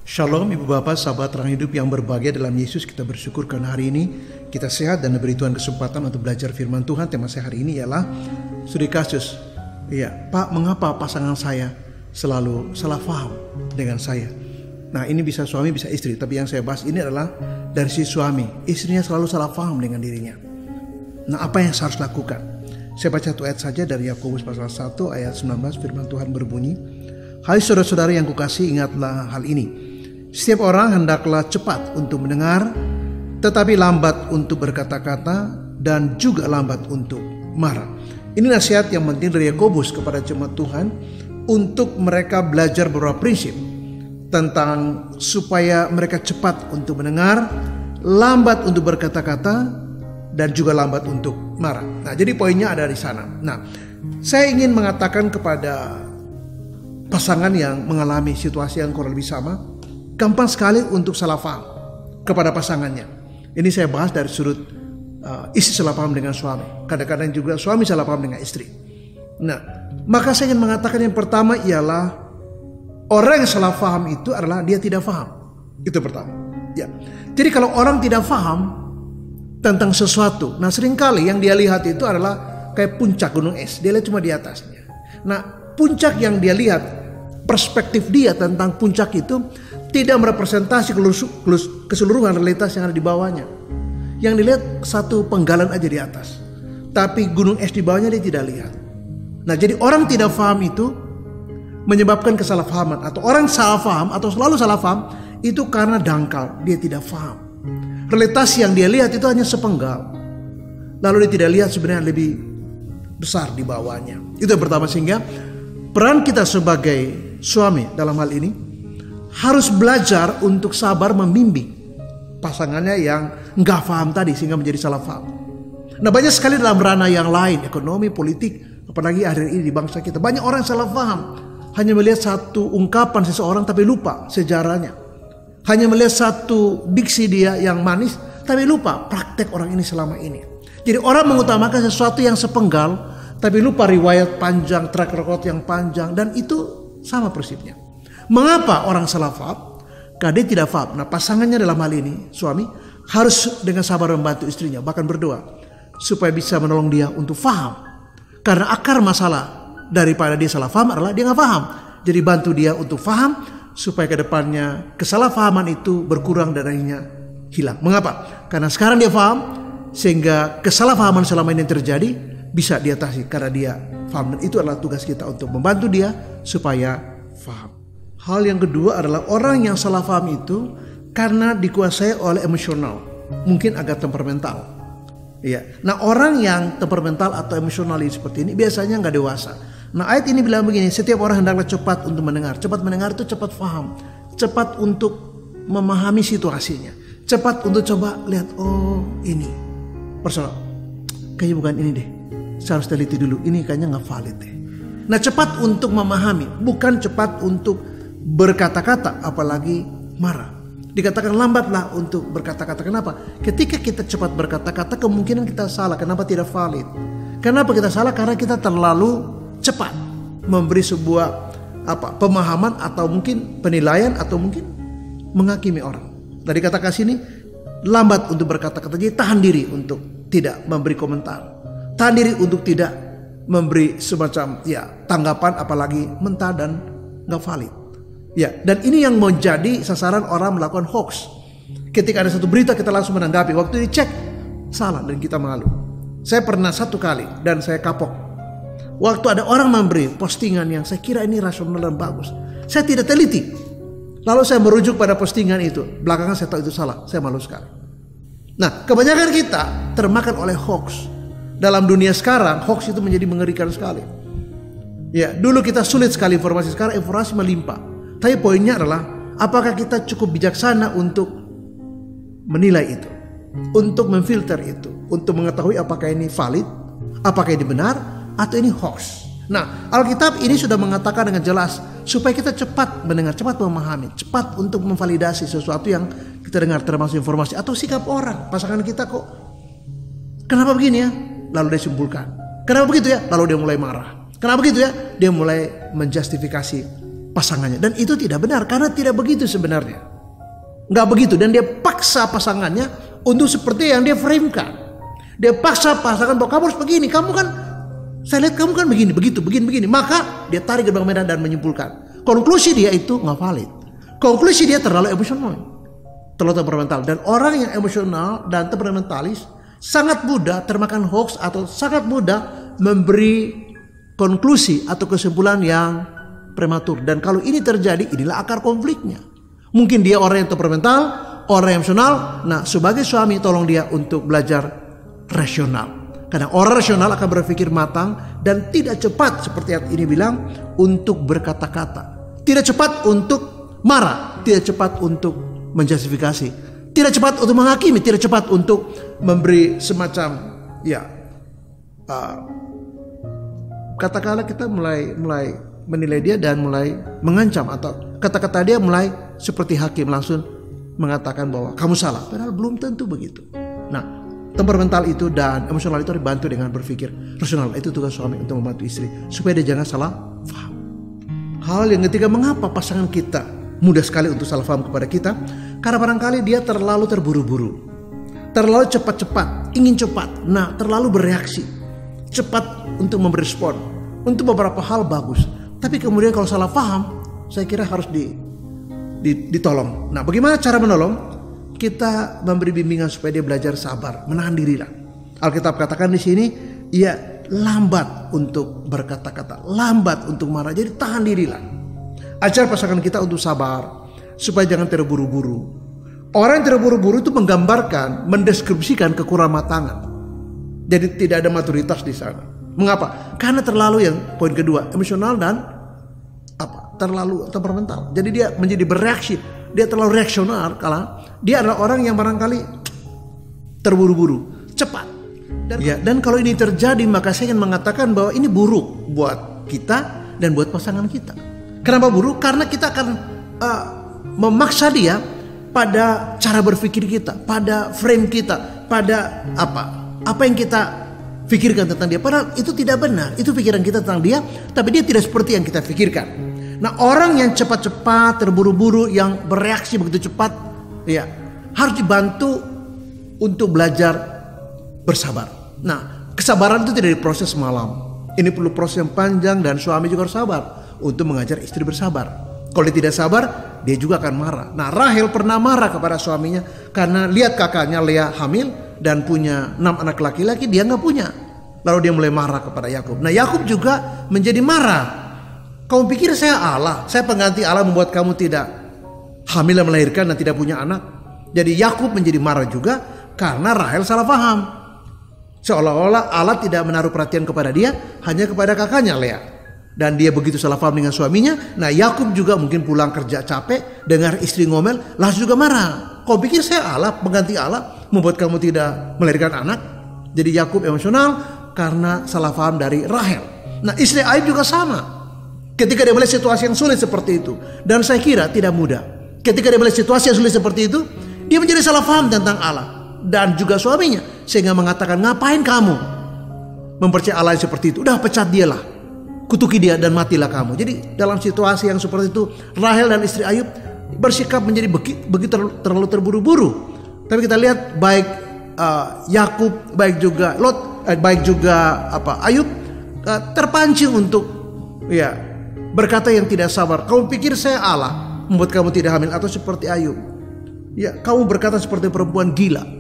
Shalom Ibu Bapak, sahabat terang hidup yang berbahagia dalam Yesus. Kita bersyukur karena hari ini kita sehat dan diberi Tuhan kesempatan untuk belajar firman Tuhan. Tema saya hari ini ialah studi kasus. Ya, Pak, mengapa pasangan saya selalu salah paham dengan saya? Nah, ini bisa suami, bisa istri. Tapi yang saya bahas ini adalah dari si suami. Istrinya selalu salah paham dengan dirinya. Nah, apa yang saya harus lakukan? Saya baca satu ayat saja dari Yakobus pasal 1 ayat 19. Firman Tuhan berbunyi, "Hai saudara-saudara yang kukasihi, ingatlah hal ini. Setiap orang hendaklah cepat untuk mendengar, tetapi lambat untuk berkata-kata, dan juga lambat untuk marah." Ini nasihat yang penting dari Yakobus kepada jemaat Tuhan untuk mereka belajar beberapa prinsip tentang supaya mereka cepat untuk mendengar, lambat untuk berkata-kata, dan juga lambat untuk marah. Nah, jadi poinnya ada di sana. Nah, saya ingin mengatakan kepada pasangan yang mengalami situasi yang kurang lebih sama, gampang sekali untuk salah paham kepada pasangannya. Ini saya bahas dari sudut istri salah paham dengan suami. Kadang-kadang juga suami salah paham dengan istri. Nah, maka saya ingin mengatakan yang pertama ialah orang yang salah paham itu adalah dia tidak paham. Itu pertama. Ya. Jadi kalau orang tidak paham tentang sesuatu, nah seringkali yang dia lihat itu adalah kayak puncak gunung es. Dia lihat cuma di atasnya. Nah, puncak yang dia lihat, perspektif dia tentang puncak itu tidak merepresentasi keseluruhan realitas yang ada di bawahnya. Yang dilihat satu penggalan aja di atas, tapi gunung es di bawahnya dia tidak lihat. Nah, jadi orang tidak paham itu menyebabkan kesalahpahaman, atau orang salah paham atau selalu salah paham itu karena dangkal, dia tidak paham. Realitas yang dia lihat itu hanya sepenggal, lalu dia tidak lihat sebenarnya lebih besar di bawahnya. Itu yang pertama, sehingga peran kita sebagai suami dalam hal ini harus belajar untuk sabar membimbing pasangannya yang nggak paham tadi sehingga menjadi salah paham. Nah, banyak sekali dalam ranah yang lain, ekonomi, politik, apalagi akhir ini di bangsa kita, banyak orang yang salah paham. Hanya melihat satu ungkapan seseorang tapi lupa sejarahnya. Hanya melihat satu diksi dia yang manis tapi lupa praktek orang ini selama ini. Jadi orang mengutamakan sesuatu yang sepenggal tapi lupa riwayat panjang, track record yang panjang, dan itu sama prinsipnya. Mengapa orang salah paham? Karena dia tidak paham. Nah, pasangannya dalam hal ini, suami, harus dengan sabar membantu istrinya, bahkan berdoa supaya bisa menolong dia untuk paham. Karena akar masalah daripada dia salah paham adalah dia nggak paham. Jadi bantu dia untuk paham supaya kedepannya kesalahpahaman itu berkurang dan akhirnya hilang. Mengapa? Karena sekarang dia paham, sehingga kesalahpahaman selama ini yang terjadi bisa diatasi karena dia paham. Dan itu adalah tugas kita untuk membantu dia supaya paham. Hal yang kedua adalah orang yang salah paham itu karena dikuasai oleh emosional, mungkin agak temperamental. Ya. Nah, orang yang temperamental atau emosional seperti ini biasanya nggak dewasa. Nah, ayat ini bilang begini, setiap orang hendaklah cepat untuk mendengar. Cepat mendengar itu cepat paham, cepat untuk memahami situasinya, cepat untuk coba lihat, oh ini persoalan, kayaknya bukan ini deh, saya harus teliti dulu, ini kayaknya nggak valid deh. Nah, cepat untuk memahami, bukan cepat untuk berkata-kata, apalagi marah. Dikatakan lambatlah untuk berkata-kata. Kenapa? Ketika kita cepat berkata-kata, kemungkinan kita salah. Kenapa tidak valid? Kenapa kita salah? Karena kita terlalu cepat memberi sebuah pemahaman, atau mungkin penilaian, atau mungkin menghakimi orang. Nah, dikatakan sini lambat untuk berkata-kata. Jadi tahan diri untuk tidak memberi komentar, tahan diri untuk tidak memberi semacam tanggapan, apalagi mentah dan nggak valid. Ya, dan ini yang menjadi sasaran orang melakukan hoax. Ketika ada satu berita kita langsung menanggapi, waktu dicek salah dan kita malu. Saya pernah satu kali dan saya kapok. Waktu ada orang memberi postingan yang saya kira ini rasional dan bagus, saya tidak teliti. Lalu saya merujuk pada postingan itu. Belakangan saya tahu itu salah, saya malu sekali. Nah, kebanyakan kita termakan oleh hoax. Dalam dunia sekarang, hoax itu menjadi mengerikan sekali. Ya, dulu kita sulit sekali informasi, sekarang informasi melimpah. Tapi poinnya adalah, apakah kita cukup bijaksana untuk menilai itu, untuk memfilter itu, untuk mengetahui apakah ini valid, apakah ini benar, atau ini hoax. Nah, Alkitab ini sudah mengatakan dengan jelas supaya kita cepat mendengar, cepat memahami, cepat untuk memvalidasi sesuatu yang kita dengar, termasuk informasi atau sikap orang. Pasangan kita kok kenapa begini ya? Lalu dia simpulkan. Kenapa begitu ya? Lalu dia mulai marah. Kenapa begitu ya? Dia mulai menjustifikasi pasangannya. Dan itu tidak benar, karena tidak begitu sebenarnya. Nggak begitu, dan dia paksa pasangannya untuk seperti yang dia framekan. Dia paksa pasangan bahwa kamu harus begini, kamu kan, saya lihat kamu kan begini, begitu, begini. Maka dia tarik benang merah dan menyimpulkan. Konklusi dia itu nggak valid. Konklusi dia terlalu emosional, terlalu temperamental. Dan orang yang emosional dan temperamentalis sangat mudah termakan hoax atau sangat mudah memberi konklusi atau kesimpulan yang prematur. Dan kalau ini terjadi, inilah akar konfliknya. Mungkin dia orang yang temperamental, orang yang emosional. Nah, sebagai suami tolong dia untuk belajar rasional. Karena orang rasional akan berpikir matang dan tidak cepat seperti yang ini bilang untuk berkata-kata. Tidak cepat untuk marah, tidak cepat untuk menjustifikasi, tidak cepat untuk menghakimi, tidak cepat untuk memberi semacam katakanlah kita mulai menilai dia dan mulai mengancam, atau kata-kata dia mulai seperti hakim langsung mengatakan bahwa kamu salah, padahal belum tentu begitu. Nah, temperamental itu dan emosional itu dibantu dengan berpikir rasional. Itu tugas suami untuk membantu istri supaya dia jangan salah paham. Hal yang ketiga, mengapa pasangan kita mudah sekali untuk salah paham kepada kita? Karena barangkali dia terlalu terburu-buru, terlalu cepat-cepat, ingin cepat. Nah, terlalu bereaksi, cepat untuk memberi respon. Untuk beberapa hal bagus, tapi kemudian kalau salah paham, saya kira harus ditolong. Nah, bagaimana cara menolong? Kita memberi bimbingan supaya dia belajar sabar, menahan diri lah. Alkitab katakan di sini, ia lambat untuk berkata-kata, lambat untuk marah. Jadi tahan dirilah. Ajar pasangan kita untuk sabar, supaya jangan terburu-buru. Orang yang terburu-buru itu menggambarkan, mendeskripsikan kekurangan matangan. Jadi tidak ada maturitas di sana. Mengapa? Karena terlalu, yang poin kedua, emosional dan terlalu temperamental. Jadi dia menjadi bereaksi, dia terlalu reaksional. Karena dia adalah orang yang barangkali terburu-buru, cepat. Dan kalau ini terjadi, maka saya ingin mengatakan bahwa ini buruk buat kita dan buat pasangan kita. Kenapa buruk? Karena kita akan memaksa dia pada cara berpikir kita, pada frame kita, pada apa yang kita pikirkan tentang dia. Padahal itu tidak benar. Itu pikiran kita tentang dia, tapi dia tidak seperti yang kita pikirkan. Nah, orang yang cepat-cepat, terburu-buru, yang bereaksi begitu cepat, harus dibantu untuk belajar bersabar. Nah, kesabaran itu tidak diproses malam. Ini perlu proses yang panjang, dan suami juga harus sabar untuk mengajar istri bersabar. Kalau dia tidak sabar, dia juga akan marah. Nah, Rahel pernah marah kepada suaminya karena lihat kakaknya Lea hamil dan punya 6 anak laki-laki, dia nggak punya. Lalu dia mulai marah kepada Yakub. Nah, Yakub juga menjadi marah. Kamu pikir saya Allah? Saya pengganti Allah membuat kamu tidak hamil dan melahirkan dan tidak punya anak? Jadi Yakub menjadi marah juga karena Rahel salah paham. Seolah-olah Allah tidak menaruh perhatian kepada dia, hanya kepada kakaknya Lea. Dan dia begitu salah paham dengan suaminya. Nah, Yakub juga mungkin pulang kerja capek, dengar istri ngomel, langsung juga marah. Kau pikir saya Allah, pengganti Allah, membuat kamu tidak melahirkan anak? Jadi Yakub emosional karena salah paham dari Rahel. Nah, istri Ayub juga sama. Ketika dia melihat situasi yang sulit seperti itu, dan saya kira tidak mudah. Ketika dia melihat situasi yang sulit seperti itu, dia menjadi salah paham tentang Allah dan juga suaminya, sehingga mengatakan, ngapain kamu mempercayai Allah yang seperti itu? Udah pecat dia lah, kutuki dia dan matilah kamu. Jadi dalam situasi yang seperti itu, Rahel dan istri Ayub bersikap menjadi begitu terlalu terburu-buru. Tapi kita lihat baik Yakub, baik juga Lot, baik juga Ayub terpancing untuk berkata yang tidak sabar. Kamu pikir saya Allah membuat kamu tidak hamil? Atau seperti Ayub, kamu berkata seperti perempuan gila.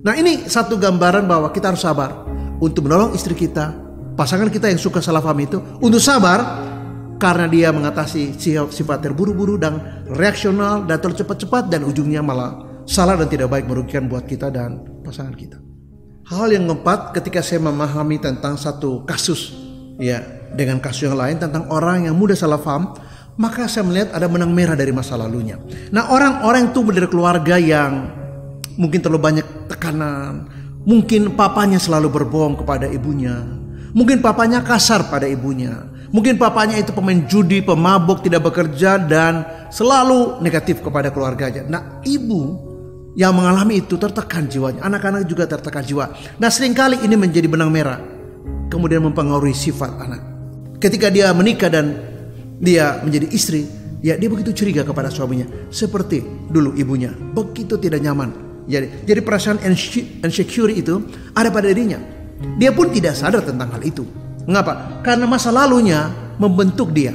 Nah, ini satu gambaran bahwa kita harus sabar untuk menolong istri kita, pasangan kita yang suka salah paham itu, untuk sabar karena dia mengatasi sifat terburu-buru dan reaksional dan terlalu cepat-cepat, dan ujungnya malah salah dan tidak baik, merugikan buat kita dan pasangan kita. Hal yang keempat, ketika saya memahami tentang satu kasus dengan kasus yang lain tentang orang yang mudah salah paham, maka saya melihat ada benang merah dari masa lalunya. Nah, orang-orang yang tumbuh dari keluarga yang mungkin terlalu banyak tekanan, mungkin papanya selalu berbohong kepada ibunya, mungkin papanya kasar pada ibunya, mungkin papanya itu pemain judi, pemabuk, tidak bekerja, dan selalu negatif kepada keluarganya. Nah, ibu yang mengalami itu tertekan jiwanya, anak-anak juga tertekan jiwa. Nah, seringkali ini menjadi benang merah, kemudian mempengaruhi sifat anak. Ketika dia menikah dan dia menjadi istri, ya dia begitu curiga kepada suaminya. Seperti dulu ibunya, begitu tidak nyaman. Jadi perasaan insecure itu ada pada dirinya. Dia pun tidak sadar tentang hal itu. Mengapa? Karena masa lalunya membentuk dia.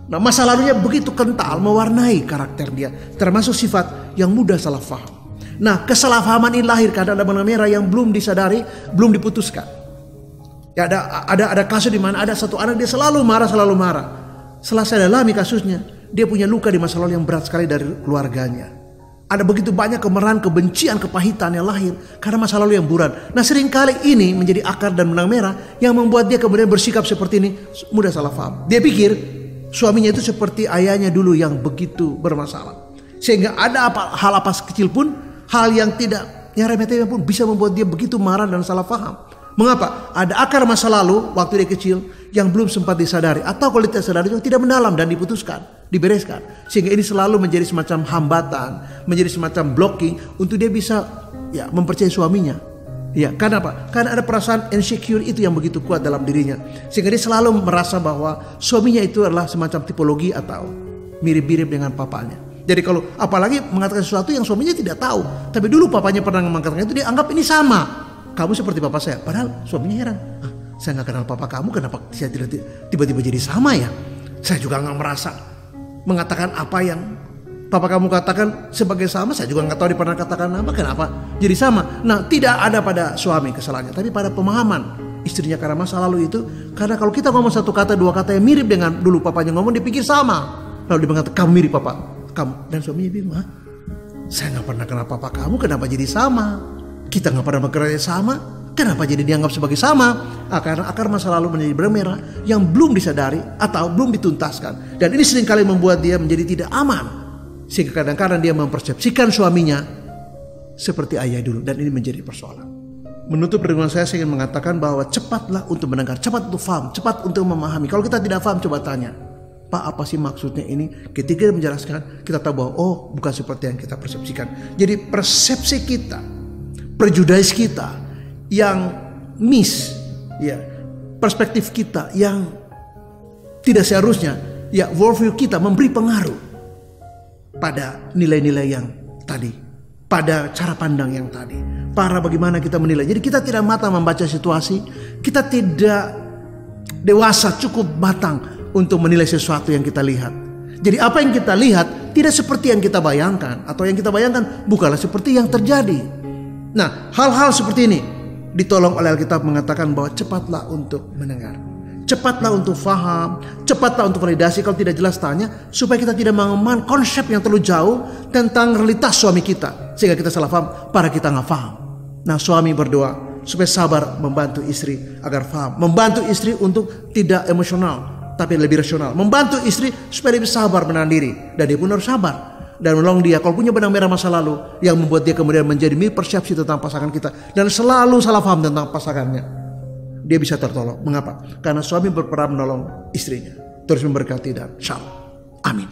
Nah, masa lalunya begitu kental mewarnai karakter dia, termasuk sifat yang mudah salah faham. Nah, kesalahpahaman ini lahir karena ada benang merah yang belum disadari, belum diputuskan. Ya, ada kasus di mana ada satu anak dia selalu marah. Setelah saya dalami kasusnya, dia punya luka di masa lalu yang berat sekali dari keluarganya. Ada begitu banyak kemarahan, kebencian, kepahitan yang lahir karena masa lalu yang buram. Nah, seringkali ini menjadi akar dan benang merah yang membuat dia kemudian bersikap seperti ini, mudah salah paham. Dia pikir suaminya itu seperti ayahnya dulu yang begitu bermasalah. Sehingga ada hal apa kecil pun, hal yang tidak remeh-temeh pun bisa membuat dia begitu marah dan salah paham. Mengapa? Ada akar masa lalu waktu dia kecil yang belum sempat disadari, atau kalau tidak sadari juga tidak mendalam dan diputuskan, dibereskan. Sehingga ini selalu menjadi semacam hambatan, menjadi semacam blocking untuk dia bisa mempercayai suaminya. Ya, karena apa? Karena ada perasaan insecure itu yang begitu kuat dalam dirinya. Sehingga dia selalu merasa bahwa suaminya itu adalah semacam tipologi atau mirip-mirip dengan papanya. Jadi kalau apalagi mengatakan sesuatu yang suaminya tidak tahu, tapi dulu papanya pernah mengatakan itu, dia anggap ini sama. Kamu seperti papa saya. Padahal suaminya heran. Saya gak kenal papa kamu, kenapa saya tiba-tiba jadi sama ya? Saya juga gak merasa mengatakan apa yang papa kamu katakan sebagai sama. Saya juga gak tahu dia pernah katakan apa, kenapa jadi sama. Nah, tidak ada pada suami kesalahannya, tapi pada pemahaman istrinya karena masa lalu itu. Karena kalau kita ngomong satu kata, dua kata yang mirip dengan dulu papanya ngomong, dia pikir sama. Lalu dia mengatakan, kamu mirip papa kamu. Dan suaminya bingung, saya gak pernah kenal papa kamu, kenapa jadi sama? Kita gak pernah bekerja sama, kenapa jadi dianggap sebagai sama? Karena akar masa lalu menjadi benang merah yang belum disadari atau belum dituntaskan. Dan ini seringkali membuat dia menjadi tidak aman. Sehingga kadang-kadang dia mempersepsikan suaminya seperti ayah dulu. Dan ini menjadi persoalan. Menutup pertemuan saya ingin mengatakan bahwa cepatlah untuk mendengar, cepat untuk paham, cepat untuk memahami. Kalau kita tidak paham, coba tanya, Pak, apa sih maksudnya ini? Ketika dia menjelaskan, kita tahu bahwa bukan seperti yang kita persepsikan. Jadi persepsi kita, prejudis kita yang perspektif kita yang tidak seharusnya, worldview kita memberi pengaruh pada nilai-nilai yang tadi, pada cara pandang yang tadi, bagaimana kita menilai. Jadi kita tidak matang membaca situasi, kita tidak dewasa cukup matang untuk menilai sesuatu yang kita lihat. Jadi apa yang kita lihat tidak seperti yang kita bayangkan, atau yang kita bayangkan bukanlah seperti yang terjadi. Nah, hal-hal seperti ini ditolong oleh Alkitab mengatakan bahwa cepatlah untuk mendengar, cepatlah untuk faham, cepatlah untuk validasi. Kalau tidak jelas tanya, supaya kita tidak mengemban konsep yang terlalu jauh tentang realitas suami kita, sehingga kita salah paham, para kita nggak paham. Nah, suami berdoa supaya sabar membantu istri agar paham, membantu istri untuk tidak emosional tapi lebih rasional, membantu istri supaya lebih sabar menahan diri, dan dia pun harus sabar. Dan menolong dia kalau punya benang merah masa lalu yang membuat dia kemudian menjadi persepsi tentang pasangan kita dan selalu salah paham tentang pasangannya, dia bisa tertolong. Mengapa? Karena suami berperan menolong istrinya. Terus memberkati dan shalom. Amin.